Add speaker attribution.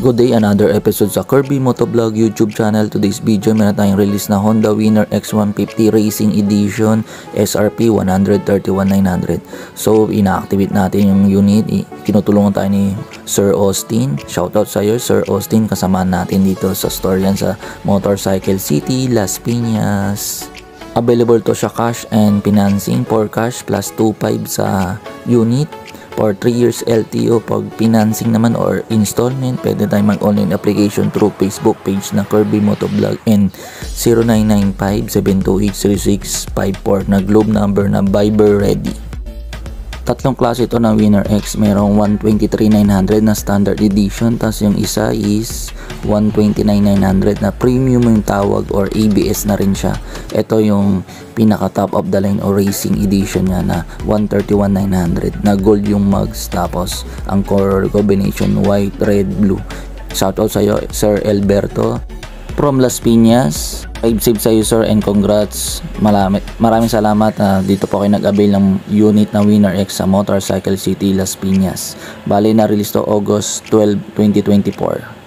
Speaker 1: Good day, another episode sa Kirby Motovlog YouTube channel. Today's video, meron tayong release na Honda Winner X150 Racing Edition SRP 131,900. So, ina-activate natin yung unit. Tinutulungan tayo ni Sir Austin. Shoutout sa iyo, Sir Austin. Kasamaan natin dito sa store yan sa Motorcycle City, Las Piñas. Available to siya cash and financing, for cash plus 2.5 sa unit. For 3 years LTO, pag financing naman or installment, pwede tayo mag-online application through Facebook page na Kirby Motovlog and 0995-728-3654 na globe number na Viber ready. Tatlong klase ito ng Winner X. Merong 123,900 na standard edition, tapos yung isa is 129,900 na premium yung tawag or ABS na rin siya. Ito yung pinaka top of the line o racing edition niya na 131,900 na gold yung mugs, tapos ang color combination white, red, blue. Shoutout sa iyo, Sir Alberto from Las Piñas. Save sa iyo, sir, and congrats. Maraming salamat na dito po kayo nag-avail ng unit na Winner X sa Motorcycle City, Las Piñas. Bali na release to August 12, 2024.